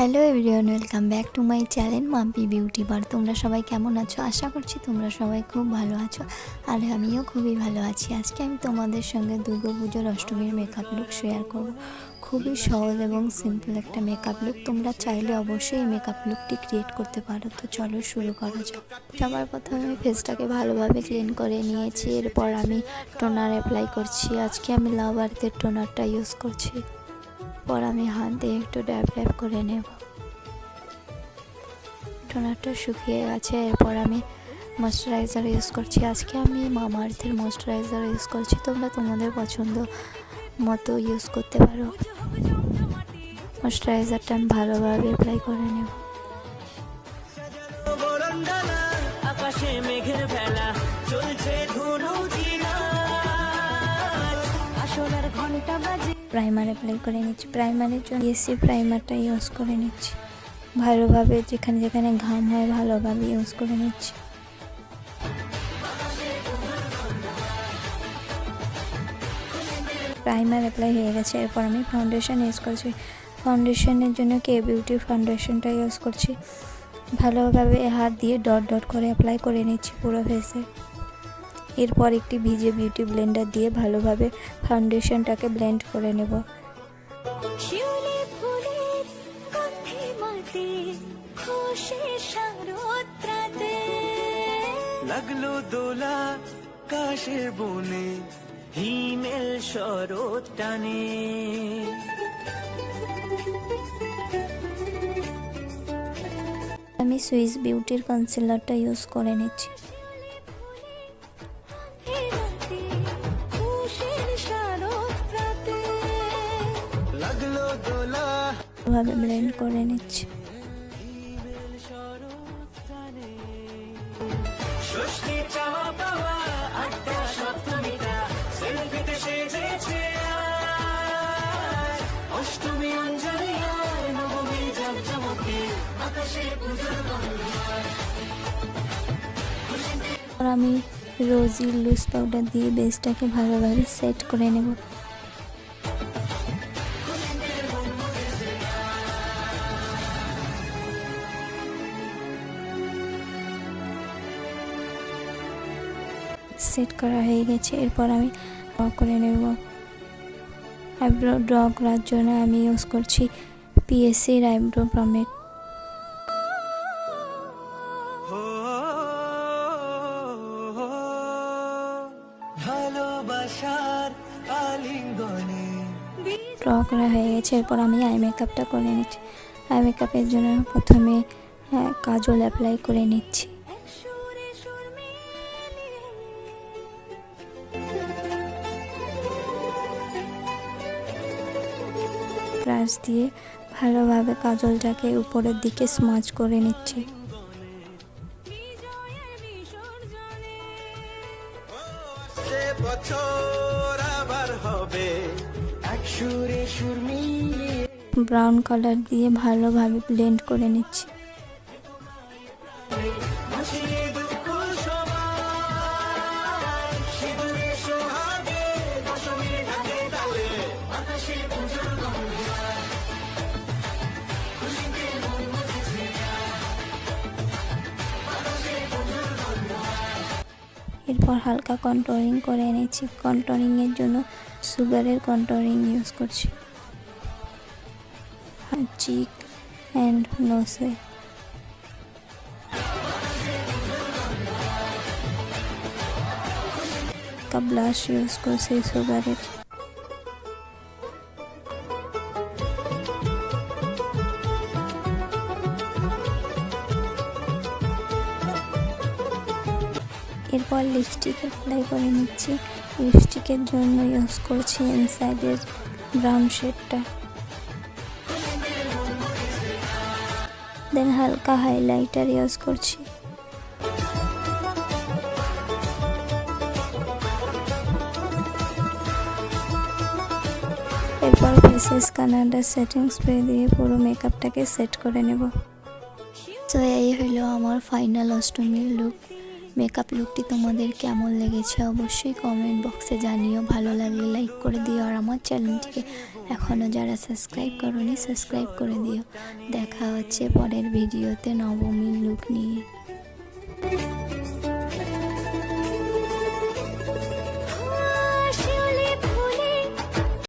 Hello everyone, welcome back to my channel Mampi beauty বার। তোমরা সবাই কেমন আছো? আশা করছি তোমরা সবাই খুব ভালো আছো, আর আমিও খুবই ভালো আছি। আজকে আমি তোমাদের সঙ্গে দুর্গা পুজোর অষ্টমীর মেকআপ লুক শেয়ার করব। খুবই সহজ এবং সিম্পল একটা মেকআপ লুক। তোমরা চাইলে অবশ্যই এই মেকআপ লুকটি ক্রিয়েট করতে পারো। তো চলো শুরু করা যাক। সবার প্রথমে আমি ফেসটাকে ভালোভাবে ক্লিন করে নিয়েছি। এরপর আমি টোনার অ্যাপ্লাই করছি। আজকে আমি লাভ আর্থের টোনারটা ইউজ করছি। পর আমি হাত দিয়ে একটু ড্যাব ড্যাব করে নেব। টোনারটা শুকিয়ে গেছে। এরপর আমি ময়শ্চারাইজার ইউজ করছি। আজকে আমি মামা আর্থের ময়শ্চারাইজার ইউজ করছি। তোমরা তোমাদের পছন্দ মতো ইউজ করতে পারো। ময়শ্চারাইজারটা আমি ভালোভাবে অ্যাপ্লাই করে নেব। প্রাইমার অ্যাপ্লাই করে নিচ্ছি। প্রাইমারের জন্য এসি প্রাইমারটা ইউজ করে নিচ্ছি। ভালোভাবে যেখানে যেখানে ঘাম হয় ভালোভাবে ইউজ করে নিচ্ছি। প্রাইমার অ্যাপ্লাই হয়ে গেছে। এরপর আমি ফাউন্ডেশন ইউজ করছি। ফাউন্ডেশনের জন্য কে বিউটির ফাউন্ডেশনটা ইউজ করছি। ভালোভাবে হাত দিয়ে ডট ডট করে অ্যাপ্লাই করে নিচ্ছি পুরো ফেসে। এরপর একটি ভিজে বিউটি ব্লেন্ডার দিয়ে ভালোভাবে ফাউন্ডেশনটাকে ব্লেন্ড করে নেব। লাগলো দোলা কাশের বনে হিমেল শরৎ টানে। আমি সুইস বিউটির কনসিলারটা ইউজ করে নিচ্ছি। লাগলো দোলা ভাবে ব্লেন্ড করে নিচ্ছি। ষষ্ঠী চাওয়া পাওয়া আটটা সপ্তমীটা সেলফিতে সেজেছে অষ্টমী অঞ্জলি আর নবমী জাকজমকে আকাশে পুজোর আমি রোজি লুজ পাউডার দিয়ে বেসটাকে ভালোভাবে সেট করে নেব। সেট করা হয়ে গেছে। এরপর আমি ড্র করে নেব। আইব্রো ড্র করার জন্য আমি ইউজ করছি পিএসসির আইব্রো পমেড। ভালোবাসার আলিঙ্গনে ড্র করা হয়ে গেছে। এরপর আমি আই মেকআপটা করে নিচ্ছি। আই মেকআপের জন্য প্রথমে কাজল অ্যাপ্লাই করে নিচ্ছি। ব্রাশ দিয়ে ভালোভাবে কাজলটাকে উপরের দিকে স্মাচ করে নিচ্ছি। ব্রাউন কালার দিয়ে ভালোভাবে ব্লেন্ড করে নিচ্ছি। এরপর হালকা কন্ট্রোলিং করে নিচ্ছি। কন্ট্রোলিংয়ের জন্য সুগারের কন্ট্রোলিং ইউজ করছি চিক অ্যান্ড নোসে। ব্লাশ ইউজ করছি সুগারের। এরপর লিপস্টিক অ্যাপ্লাই করে নিচ্ছি। লিপস্টিকের জন্য ইউজ করছি ইনসাইডের ব্রাউন শেডটা। দেন হালকা হাইলাইটার ইউজ করছি। এরপর ফেসেস কানাডা সেটিং স্প্রে দিয়ে পুরো মেকআপটাকে সেট করে নেব। তো এই হলো আমার ফাইনাল অষ্টমীর লুক। মেকআপ লুকটি তোমাদের কেমন লেগেছে অবশ্যই কমেন্ট বক্সে জানিও। ভালো লাগলে লাইক করে দিও, আর আমার চ্যানেলটিকে এখনও যারা সাবস্ক্রাইব করোনি সাবস্ক্রাইব করে দিও। দেখা হচ্ছে পরের ভিডিওতে নবমীর লুক নিয়ে।